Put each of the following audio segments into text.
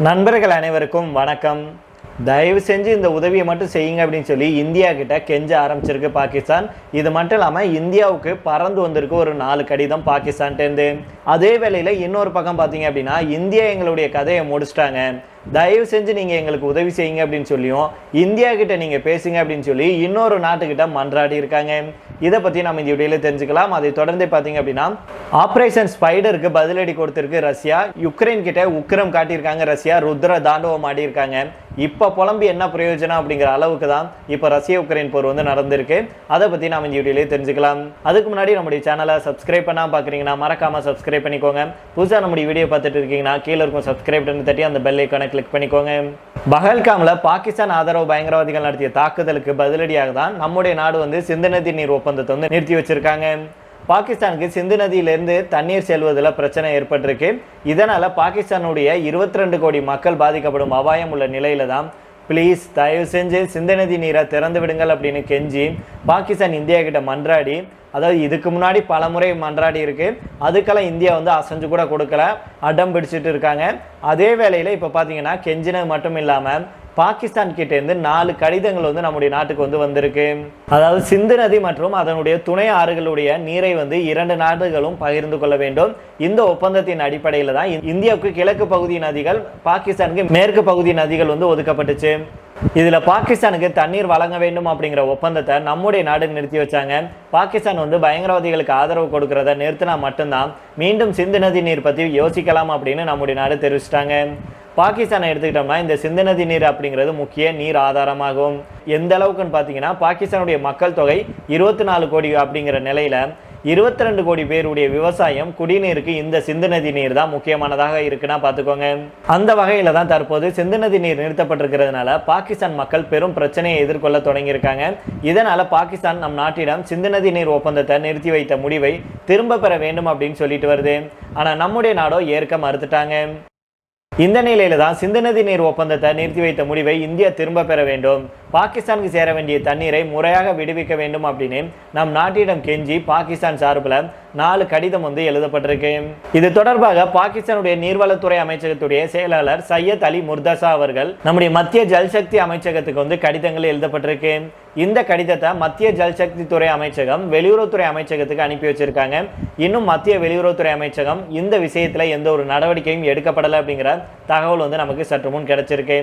நண்பர்கள் அனைவருக்கும் வணக்கம். தயவு செஞ்சு இந்த உதவியை மட்டும் செய்யுங்க அப்படின்னு சொல்லி இந்தியா கிட்ட கெஞ்ச ஆரம்பிச்சிருக்கு பாகிஸ்தான். இது மட்டும் இல்லாமல் இந்தியாவுக்கு பறந்து வந்திருக்கு ஒரு 4 கடிதம் பாகிஸ்தான்ட்டேருந்து. அதே வேளையில் இன்னொரு பக்கம் பார்த்தீங்க அப்படின்னா இந்தியா எங்களுடைய கதையை முடிச்சிட்டாங்க, தயவு செஞ்சு நீங்கள் எங்களுக்கு உதவி செய்யுங்க அப்படின்னு சொல்லியும் இந்தியா கிட்ட நீங்கள் பேசுங்க அப்படின்னு சொல்லி இன்னொரு நாட்டுக்கிட்ட மன்றாடி இருக்காங்க. இதை பற்றி நம்ம இந்த வீடியோவில் தெரிஞ்சுக்கலாம். அதை தொடர்ந்து பார்த்தீங்க அப்படின்னா ஆப்ரேஷன் ஸ்பைடருக்கு பதிலடி கொடுத்திருக்கு ரஷ்யா. யுக்ரைன் கிட்ட உக்கிரம் காட்டியிருக்காங்க ரஷ்யா, ருத்ர தாண்டவம் ஆடி இருக்காங்க. இப்போ புலம்பி என்ன பிரயோஜனம் அப்படிங்கிற அளவுக்கு தான் இப்போ ரஷ்யா உக்ரைன் போர் வந்து நடந்திருக்கு. அதை பற்றி நாம் இந்த வீடியோலேயே தெரிஞ்சுக்கலாம். அதுக்கு முன்னாடி நம்முடைய சேனலை சப்ஸ்கிரைப் பண்ணால் பார்க்குறீங்கன்னா மறக்காமல் சப்ஸ்கிரைப் பண்ணிக்கோங்க. புதுசாக நம்முடைய வீடியோ பார்த்துட்டு இருக்கீங்கன்னா கீழே இருக்கும் சப்ஸ்கிரைப் பண்ணி தட்டி அந்த பெல் ஐக்கானை கிளிக் பண்ணிக்கோங்க. பஹல்காமில் பாகிஸ்தான் ஆதரவு பயங்கரவாதிகள் நடத்திய தாக்குதலுக்கு பதிலடியாக தான் நம்முடைய நாடு வந்து சிந்து நதி நீர் ஒப்பந்தத்தை வந்து நிறுத்தி வச்சிருக்காங்க. பாகிஸ்தானுக்கு சிந்து நதியிலிருந்து தண்ணீர் செல்வதில் பிரச்சனை ஏற்பட்டிருக்கு. இதனால் பாகிஸ்தானுடைய 22 கோடி மக்கள் பாதிக்கப்படும் அபாயம் உள்ள நிலையில தான் ப்ளீஸ் தயவு செஞ்சு சிந்து நதி நீரை திறந்து விடுங்கள் அப்படின்னு கெஞ்சி பாகிஸ்தான் இந்தியா கிட்ட மன்றாடி, அதாவது இதுக்கு முன்னாடி பல முறை மன்றாடி இருக்கு, அதுக்கெல்லாம் இந்தியா வந்து அசைஞ்சு கூட கொடுக்கல, அடம் பிடிச்சிட்டு இருக்காங்க. அதே வேளையில் இப்போ பார்த்தீங்கன்னா கெஞ்சினது மட்டும் இல்லாமல் பாகிஸ்தான் கிட்ட இருந்து 4 கடிதங்கள் வந்து நம்முடைய நாட்டுக்கு வந்து வந்திருக்கு. அதாவது சிந்து நதி மற்றும் அதனுடைய துணை ஆறுகளுடைய நீரை வந்து 2 நாடுகளும் பகிர்ந்து கொள்ள வேண்டும். இந்த ஒப்பந்தத்தின் அடிப்படையில் தான் இந்தியாவுக்கு கிழக்கு பகுதி நதிகள், பாகிஸ்தானுக்கு மேற்கு பகுதி நதிகள் வந்து ஒதுக்கப்பட்டுச்சு. இதுல பாகிஸ்தானுக்கு தண்ணீர் வழங்க வேண்டும் அப்படிங்கிற ஒப்பந்தத்தை நம்முடைய நாடு நிறுத்தி வச்சாங்க. பாகிஸ்தான் வந்து பயங்கரவாதிகளுக்கு ஆதரவு கொடுக்கறத நிறுத்தினா மட்டும்தான் மீண்டும் சிந்து நதி நீர் பத்தி யோசிக்கலாம் அப்படின்னு நம்முடைய நாடு தெரிவிச்சிட்டாங்க. பாகிஸ்தானை எடுத்துக்கிட்டோம்னா இந்த சிந்து நதி நீர் அப்படிங்கிறது முக்கிய நீர் ஆதாரமாகும். எந்த அளவுக்குன்னு பார்த்தீங்கன்னா பாகிஸ்தானுடைய மக்கள் தொகை 24 கோடி அப்படிங்கிற நிலையில 22 கோடி பேருடைய விவசாயம், குடிநீருக்கு இந்த சிந்து நதி நீர் தான் முக்கியமானதாக இருக்குன்னா பார்த்துக்கோங்க. அந்த வகையில தான் தற்போது சிந்து நதி நீர் நிறுத்தப்பட்டிருக்கிறதுனால பாகிஸ்தான் மக்கள் பெரும் பிரச்சனையை எதிர்கொள்ள தொடங்கியிருக்காங்க. இதனால பாகிஸ்தான் நம் நாட்டிடம் சிந்து நதி நீர் ஒப்பந்தத்தை நிறுத்தி வைத்த முடிவை திரும்ப பெற வேண்டும் அப்படின்னு சொல்லிட்டு வருது. ஆனா நம்முடைய நாடோ ஏற்க மறுத்துட்டாங்க. இந்த நிலையில தான் சிந்து நதி நீர் ஒப்பந்தத்தை நிறுத்தி வைத்த முடிவை இந்தியா திரும்ப பெற வேண்டும், பாகிஸ்தானுக்கு சேர வேண்டிய தண்ணீரை முறையாக விடுவிக்க வேண்டும் அப்படின்னு நம் நாட்டிடம் கெஞ்சி பாகிஸ்தான் சார்பில் 4 கடிதம் வந்து எழுதப்பட்டிருக்கு. இது தொடர்பாக பாகிஸ்தானுடைய நீர்வளத்துறை அமைச்சகத்துடைய செயலாளர் சையத் அலி முர்தசா அவர்கள் நம்முடைய மத்திய ஜல்சக்தி அமைச்சகத்துக்கு வந்து கடிதங்கள் எழுதப்பட்டிருக்கு. இந்த கடிதத்தை மத்திய ஜல்சக்தி துறை அமைச்சகம் வெளியுறவுத்துறை அமைச்சகத்துக்கு அனுப்பி வச்சிருக்காங்க. இன்னும் மத்திய வெளியுறவுத்துறை அமைச்சகம் இந்த விஷயத்துல எந்த ஒரு நடவடிக்கையும் எடுக்கப்படலை அப்படிங்கிற தகவல் வந்து நமக்கு சற்று முன் கிடைச்சிருக்கு.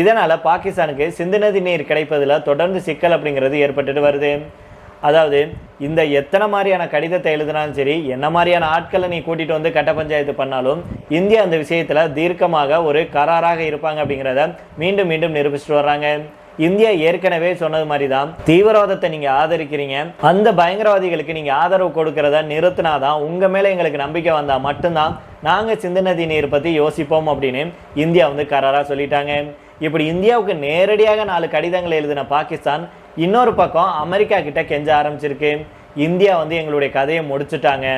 இதனால பாகிஸ்தானுக்கு சிந்து நதி நீர் கிடைப்பதில் தொடர்ந்து சிக்கல் அப்படிங்கிறது ஏற்பட்டுட்டு வருது. அதாவது இந்த எத்தனை மாதிரியான கடிதத்தை எழுதினாலும் சரி, என்ன மாதிரியான ஆட்களை நீ கூட்டிட்டு வந்து கட்ட பஞ்சாயத்து பண்ணாலும் இந்தியா அந்த விஷயத்துல தீர்க்கமாக ஒரு கராராக இருப்பாங்க அப்படிங்கிறத மீண்டும் மீண்டும் நிரூபிச்சுட்டு வர்றாங்க. இந்தியா ஏற்கனவே சொன்னது மாதிரி தான், தீவிரவாதத்தை நீங்க ஆதரிக்கிறீங்க, அந்த பயங்கரவாதிகளுக்கு நீங்க ஆதரவு கொடுக்கறத நிறுத்தினாதான் உங்க மேல எங்களுக்கு நம்பிக்கை வந்தா மட்டும்தான் நாங்க சிந்து நதி நீர் பத்தி யோசிப்போம் அப்படின்னு இந்தியா வந்து கராரா சொல்லிட்டாங்க. இப்படி இந்தியாவுக்கு நேரடியாக 4 கடிதங்கள் எழுதின பாகிஸ்தான் இன்னொரு பக்கம் அமெரிக்கா கிட்ட கெஞ்ச ஆரம்பிச்சிருக்கு. இந்தியா வந்து எங்களுடைய கதையை முடிச்சுட்டாங்க,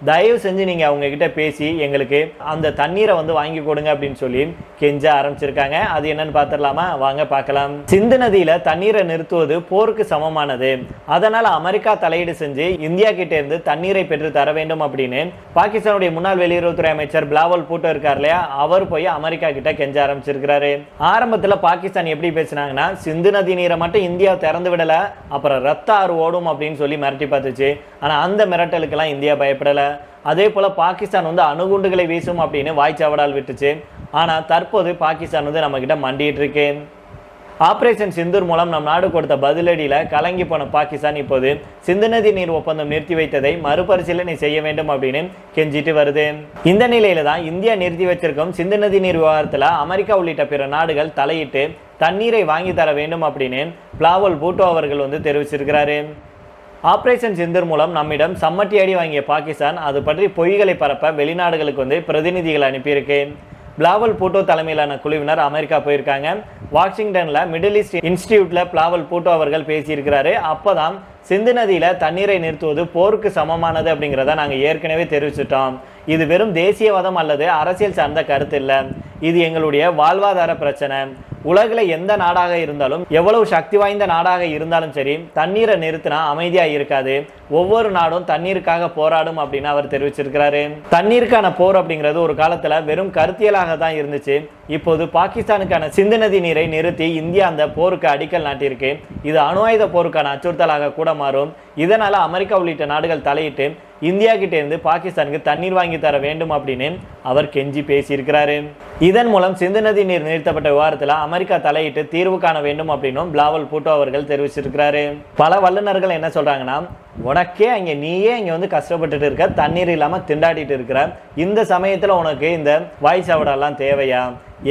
தயவு செஞ்சு நீங்கள் அவங்க கிட்ட பேசி எங்களுக்கு அந்த தண்ணீரை வந்து வாங்கி கொடுங்க அப்படின்னு சொல்லி கெஞ்ச ஆரம்பிச்சிருக்காங்க. அது என்னன்னு பார்த்துடலாமா? வாங்க பார்க்கலாம். சிந்து நதியில தண்ணீரை நிறுத்துவது போருக்கு சமமானது, அதனால அமெரிக்கா தலையீடு செஞ்சு இந்தியா கிட்ட இருந்து தண்ணீரை பெற்று தர வேண்டும் அப்படின்னு பாகிஸ்தானுடைய முன்னாள் வெளியுறவுத்துறை அமைச்சர் பிலாவல் பூட்டோ இருக்கார் இல்லையா, அவர் போய் அமெரிக்கா கிட்ட கெஞ்ச ஆரம்பிச்சிருக்கிறாரு. ஆரம்பத்துல பாகிஸ்தான் எப்படி பேசினாங்கன்னா, சிந்து நதி நீரை மட்டும் இந்தியா திறந்து விடல, அப்புறம் ரத்த ஆறு ஓடும் அப்படின்னு சொல்லி மிரட்டி பார்த்துச்சு. ஆனா அந்த மிரட்டலுக்கெல்லாம் இந்தியா பயப்படல. அதே போல பாகிஸ்தான் வந்து அணுகுண்டுகளை வீசும் அப்படின்னு வாய்ச்சாவடால் விட்டுச்சு. ஆனா தற்போது பாகிஸ்தான் வந்து நம்ம கிட்ட மண்டிட்டு இருக்கு. ஆபரேஷன் சிந்தூர் மூலம் நம் நாடு கொடுத்த பதிலடியில கலங்கி போன பாகிஸ்தான் இப்போது சிந்து நதி நீர் ஒப்பந்தம் நிறுத்தி வைத்ததை மறுபரிசீலனை செய்ய வேண்டும் அப்படின்னு கெஞ்சிட்டு வருது. இந்த நிலையில தான் இந்தியா நிறுத்தி வச்சிருக்கும் சிந்து நதி நீர் விவகாரத்துல அமெரிக்கா உள்ளிட்ட பிற நாடுகள் தலையிட்டு தண்ணீரை வாங்கி தர வேண்டும் அப்படின்னு பிலாவல் பூட்டோ அவர்கள் வந்து தெரிவிச்சிருக்கிறாரு. ஆபரேஷன் சிந்தூர் மூலம் நம்மிடம் சம்மட்டி அடி வாங்கிய பாகிஸ்தான் அது பற்றி பொய்களை பரப்ப வெளிநாடுகளுக்கு வந்து பிரதிநிதிகள் அனுப்பியிருக்கு. பிலாவல் பூட்டோ தலைமையிலான குழுவினர் அமெரிக்கா போயிருக்காங்க. வாஷிங்டன்ல மிடில் ஈஸ்ட் இன்ஸ்டிடியூட்ல பிலாவல் பூட்டோ அவர்கள் பேசியிருக்கிறாரு. அப்போதான் சிந்து நதியில தண்ணீரை நிறுத்துவது போருக்கு சமமானது அப்படிங்கிறத நாங்கள் ஏற்கனவே தெரிவிச்சிட்டோம். இது வெறும் தேசியவாதம் அல்லது அரசியல் சார்ந்த கருத்து இல்லை, இது எங்களுடைய வாழ்வாதார பிரச்சனை. உலகில் எந்த நாடாக இருந்தாலும் எவ்வளவு சக்தி வாய்ந்த நாடாக இருந்தாலும் சரி தண்ணீரை நிறுத்தினா அமைதியா இருக்காது. ஒவ்வொரு நாடும் தண்ணீருக்காக போராடும் அப்படின்னு அவர் தெரிவிச்சிருக்கிறாரு. தண்ணீருக்கான போர் அப்படிங்கிறது ஒரு காலத்துல வெறும் கருத்தியலாக தான் இருந்துச்சு. இப்போது பாகிஸ்தானுக்கான சிந்து நதி நீரை நிறுத்தி இந்தியா அந்த போருக்கு அடிக்கல் நாட்டியிருக்கு. இது அணு ஆயுத போருக்கான அச்சுறுத்தலாக கூட மாறும். இதனால அமெரிக்கா உள்ளிட்ட நாடுகள் தலையிட்டு இந்தியா கிட்ட இருந்து பாகிஸ்தானுக்கு தண்ணீர் வாங்கி தர வேண்டும் அப்படின்னு அவர் கெஞ்சி பேசியிருக்கிறாரு. இதன் மூலம் சிந்து நதி நீர் நிறுத்தப்பட்ட விவகாரத்தில் அமெரிக்கா தலையிட்டு தீர்வு காண வேண்டும் அப்படின்னும் பிலாவல் பூட்டோ அவர்கள் தெரிவிச்சிருக்கிறாரு. பல வல்லுநர்கள் என்ன சொல்றாங்கன்னா, உனக்கே நீயே இங்க கஷ்டப்பட்டுட்டு இருக்க, தண்ணீர் இல்லாம திண்டாடிட்டு இருக்கிற இந்த சமயத்துல உனக்கு இந்த வாய் சாவடெல்லாம் தேவையா?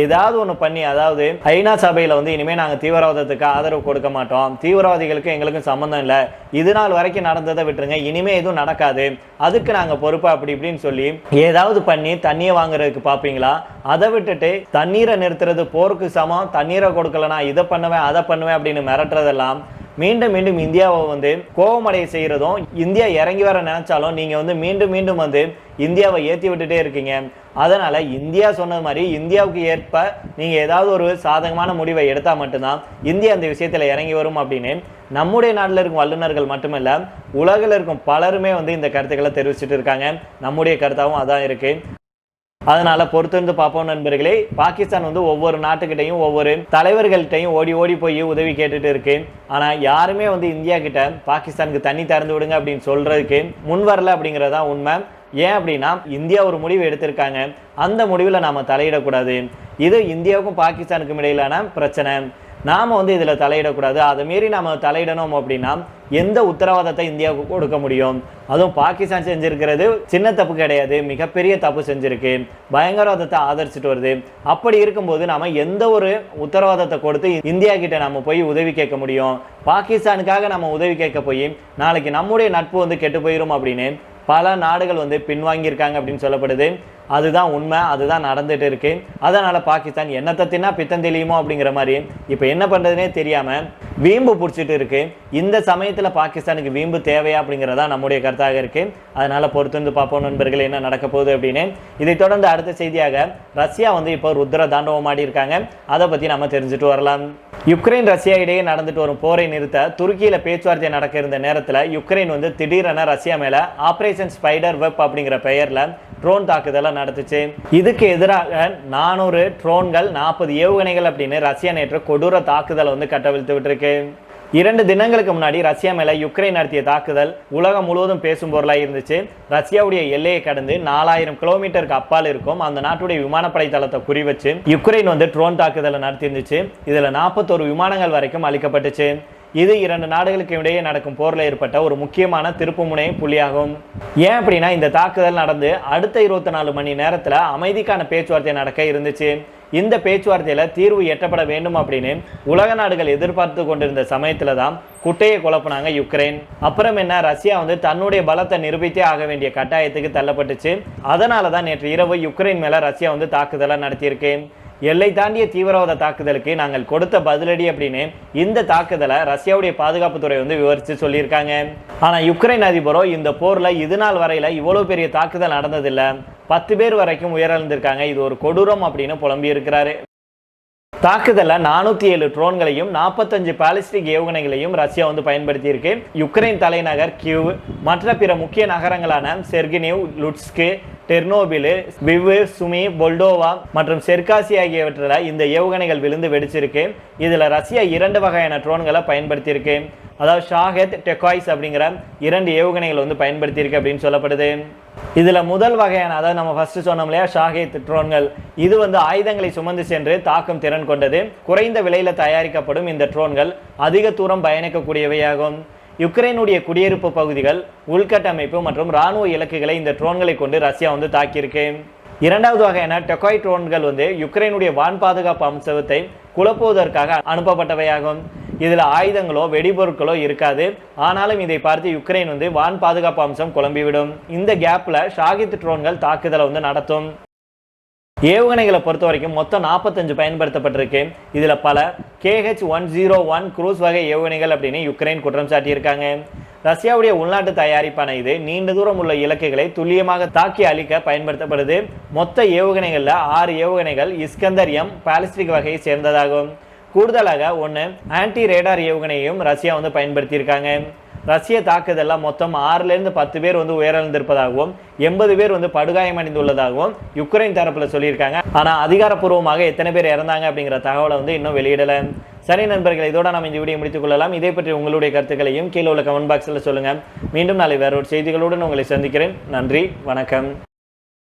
ஏதாவது ஒன்று பண்ணி, அதாவது ஐநா சபையில் இனிமே நாங்கள் தீவிரவாதத்துக்கு ஆதரவு கொடுக்க மாட்டோம், தீவிரவாதிகளுக்கு எங்களுக்கும் சம்மந்தம் இல்லை, இது நாள் வரைக்கும் நடந்ததை விட்டுருங்க, இனிமே எதுவும் நடக்காது, அதுக்கு நாங்கள் பொறுப்பு அப்படி இப்படின்னு சொல்லி ஏதாவது பண்ணி தண்ணியை வாங்குறதுக்கு பார்ப்பீங்களா? அதை விட்டுட்டு தண்ணீரை நிறுத்துறது போருக்கு சமம், தண்ணீரை கொடுக்கலனா இதை பண்ணுவேன் அதை பண்ணுவேன் அப்படின்னு மிரட்டுறதெல்லாம் மீண்டும் மீண்டும் இந்தியாவை கோபமடைய செய்யறதும், இந்தியா இறங்கி வர நினைச்சாலும் நீங்க மீண்டும் மீண்டும் இந்தியாவை ஏற்றி விட்டுட்டே இருக்கீங்க. அதனால இந்தியா சொன்னது மாதிரி இந்தியாவுக்கு ஏற்ப நீங்க ஏதாவது ஒரு சாதகமான முடிவை எடுத்தா மட்டும்தான் இந்தியா அந்த விஷயத்துல இறங்கி வரும் அப்படின்னு நம்முடைய நாட்டில் இருக்கும் வல்லுநர்கள் மட்டுமல்ல, உலகில் இருக்கும் பலருமே இந்த கருத்துக்களை தெரிவிச்சுட்டு இருக்காங்க. நம்முடைய கருத்தாவும் அதான் இருக்கு. அதனால பொறுத்திருந்து பார்ப்போம் நண்பர்களே. பாகிஸ்தான் ஒவ்வொரு நாட்டுக்கிட்டையும் ஒவ்வொரு தலைவர்கள்ட்டையும் ஓடி ஓடி போய் உதவி கேட்டுட்டு இருக்கு. ஆனா யாருமே இந்தியா கிட்ட பாகிஸ்தானுக்கு தண்ணி திறந்து விடுங்க அப்படின்னு சொல்றதுக்கு முன் வரல அப்படிங்கறதா உண்மை. ஏன் அப்படின்னா, இந்தியா ஒரு முடிவு எடுத்திருக்காங்க, அந்த முடிவில் நாம தலையிடக்கூடாது. இது இந்தியாவுக்கும் பாகிஸ்தானுக்கும் இடையிலான பிரச்சனை. நாம இதுல தலையிடக்கூடாது. அதை மீறி நாம தலையிடணும் அப்படின்னா எந்த உத்தரவாதத்தை இந்தியாவுக்கு கொடுக்க முடியும்? அதுவும் பாகிஸ்தான் செஞ்சிருக்கிறது சின்ன தப்பு கிடையாது, மிகப்பெரிய தப்பு செஞ்சிருக்கு, பயங்கரவாதத்தை ஆதரிச்சுட்டு வருது. அப்படி இருக்கும்போது நாம எந்த ஒரு உத்தரவாதத்தை கொடுத்து இந்தியா கிட்ட நம்ம போய் உதவி கேட்க முடியும்? பாகிஸ்தானுக்காக நம்ம உதவி கேட்க போய் நாளைக்கு நம்முடைய நட்பு கெட்டு போயிடும் அப்படின்னு பல நாடுகள் பின்வாங்கியிருக்காங்க அப்படின்னு சொல்லப்படுது. அதுதான் உண்மை, அதுதான் நடந்துட்டு இருக்கு. அதனால பாகிஸ்தான் என்னத்தை தின்னா பித்தம் தெளியுமோ அப்படிங்கிற மாதிரி இப்போ என்ன பண்றதுனே தெரியாம வீம்பு பிடிச்சிட்டு இருக்கு. இந்த சமயத்துல பாகிஸ்தானுக்கு வீம்பு தேவையா அப்படிங்கிறதா நம்முடைய கருத்தாக இருக்கு. அதனால பொறுத்திருந்து பார்ப்போம் நண்பர்கள் என்ன நடக்க போகுது அப்படின்னு. இதை தொடர்ந்து அடுத்த செய்தியாக ரஷ்யா இப்போ ருத்ர தாண்டவம் ஆடி இருக்காங்க. அதை பத்தி நம்ம தெரிஞ்சுட்டு வரலாம். யுக்ரைன் ரஷ்யா இடையே நடந்துட்டு வரும் போரை நிறுத்த துருக்கியில பேச்சுவார்த்தை நடக்க இருந்த நேரத்தில் யுக்ரைன் திடீரென ரஷ்யா மேல ஆபரேஷன் ஸ்பைடர் வெப் அப்படிங்கிற பெயர்ல ட்ரோன் தாக்குதலை நடத்துச்சு. இதுக்கு எதிராக 400 ட்ரோன்கள் 40 ஏவுகணைகள் அப்படின்னு ரஷ்யா நேற்று கொடூர தாக்குதலை கட்டவிழ்த்து விட்டுருக்கு. 2 தினங்களுக்கு முன்னாடி ரஷ்யா மேல யுக்ரைன் நடத்திய தாக்குதல் உலகம் முழுவதும் பேசும் பொருளாக இருந்துச்சு. ரஷ்யாவுடைய எல்லையை கடந்து 4000 கிலோமீட்டருக்கு அப்பால் இருக்கும் அந்த நாட்டுடைய விமானப்படை தளத்தை குறிவச்சு யுக்ரைன் ட்ரோன் தாக்குதலை நடத்தி இருந்துச்சு. இதுல 41 விமானங்கள் வரைக்கும் அளிக்கப்பட்டுச்சு. இது 2 நாடுகளுக்கு இடையே நடக்கும் போரில் ஏற்பட்ட ஒரு முக்கியமான திருப்புமுனை புள்ளியாகும். ஏன் அப்படின்னா, இந்த தாக்குதல் நடந்து அடுத்த 24 மணி நேரத்தில் அமைதிக்கான பேச்சுவார்த்தை நடக்க இருந்துச்சு. இந்த பேச்சுவார்த்தையில தீர்வு எட்டப்பட வேண்டும் அப்படின்னு உலக நாடுகள் எதிர்பார்த்து கொண்டிருந்த சமயத்துல தான் குட்டையை குழப்பினாங்க யுக்ரைன். அப்புறம் என்ன, ரஷ்யா தன்னுடைய பலத்தை நிரூபித்தே ஆக வேண்டிய கட்டாயத்துக்கு தள்ளப்பட்டுச்சு. அதனாலதான் நேற்று இரவு யுக்ரைன் மேல ரஷ்யா தாக்குதலை நடத்தியிருக்கு. எல்லை தாண்டிய தீவிரவாத தாக்குதலுக்கு நாங்கள் கொடுத்த பதிலடி அப்படின்னு இந்த தாக்குதலை ரஷ்யாவுடைய பாதுகாப்புத்துறை விவரித்து சொல்லியிருக்காங்க. ஆனா யுக்ரைன் அதிபரோ இந்த போர்ல இது நாள் வரையில இவ்வளவு பெரிய தாக்குதல் நடந்ததில்லை, 10 பேர் வரைக்கும் உயிரிழந்திருக்காங்க, இது ஒரு கொடூரம் அப்படின்னு புலம்பி இருக்கிறாரு. தாக்குதல 407 ட்ரோன்களையும் 45 பாலிஸ்டிக் ஏவுகணைகளையும் ரஷ்யா பயன்படுத்தி இருக்கு. யுக்ரைன் தலைநகர் கிவ் மற்ற பிற முக்கிய நகரங்களான செர்கினிவ், லுட்ஸ்க், டெர்னோபில், விவ், சுமி, பொல்டோவா மற்றும் செர்காசி ஆகியவற்றில் இந்த ஏவுகணைகள் விழுந்து வெடிச்சிருக்கு. இதுல ரஷ்யா 2 வகையான ட்ரோன்களை பயன்படுத்தி இருக்கு. அதாவது ஷாஹெத், டெக்காய்ஸ் அப்படிங்கிற 2 ஏவுகணைகள் பயன்படுத்தி இருக்கு அப்படின்னு சொல்லப்படுது. இதுல முதல் வகையான, அதாவது நம்ம ஃபர்ஸ்ட் சொன்னோம் இல்லையா, ஷாஹெத் ட்ரோன்கள், இது ஆயுதங்களை சுமந்து சென்று தாக்கும் திறன் கொண்டது. குறைந்த விலையில தயாரிக்கப்படும் இந்த ட்ரோன்கள் அதிக தூரம் பயணிக்கக்கூடியவையாகும். யுக்ரைனுடைய குடியிருப்பு பகுதிகள், உள்கட்டமைப்பு மற்றும் இராணுவ இலக்குகளை இந்த ட்ரோன்களை கொண்டு ரஷ்யா தாக்கியிருக்கு. 2வது வகையான டெக்காய் ட்ரோன்கள் யுக்ரைனுடைய வான் பாதுகாப்பு அம்சத்தை குழப்புவதற்காக அனுப்பப்பட்டவையாகும். இதுல ஆயுதங்களோ வெடிபொருட்களோ இருக்காது. ஆனாலும் இதை பார்த்து யுக்ரைன் வான் பாதுகாப்பு அம்சம் குழம்பிவிடும். இந்த கேப்ல ஷாஹித் ட்ரோன்கள் தாக்குதலை நடத்தும். ஏவுகணைகளை பொறுத்த வரைக்கும் மொத்தம் 45 பயன்படுத்தப்பட்டிருக்கு. இதுல பல KH-101 குரூஸ் வகை ஏவுகணைகள் அப்படின்னு யுக்ரைன் குற்றம் சாட்டியிருக்காங்க. ரஷ்யாவுடைய உள்நாட்டு தயாரிப்பான இது நீண்ட தூரம் உள்ள இலக்குகளை துல்லியமாக தாக்கி அழிக்க பயன்படுத்தப்படுது. மொத்த ஏவுகணைகளில் 6 ஏவுகணைகள் இஸ்கந்தர் எம் பாலிஸ்டிக் வகையை சேர்ந்ததாகும். கூடுதலாக 1 ஆன்டி ரேடார் ஏவுகணையையும் ரஷ்யா பயன்படுத்தியிருக்காங்க. ரஷ்ய தாக்குதலில் மொத்தம் 6லேருந்து 10 பேர் உயிரிழந்திருப்பதாகவும் 80 பேர் படுகாயமடைந்துள்ளதாகவும் யுக்ரைன் தரப்பில் சொல்லியிருக்காங்க. ஆனால் அதிகாரப்பூர்வமாக எத்தனை பேர் இறந்தாங்க அப்படிங்கிற தகவலை இன்னும் வெளியிடலை. சரி நண்பர்கள், இதோட நம்ம இந்த வீடியோ முடித்துக் கொள்ளலாம். இதை பற்றி உங்களுடைய கருத்துக்களையும் கீழே உள்ள கமெண்ட் பாக்ஸில் சொல்லுங்கள். மீண்டும் நாளை வேற ஒரு செய்திகளுடன் உங்களை சந்திக்கிறேன். நன்றி, வணக்கம்.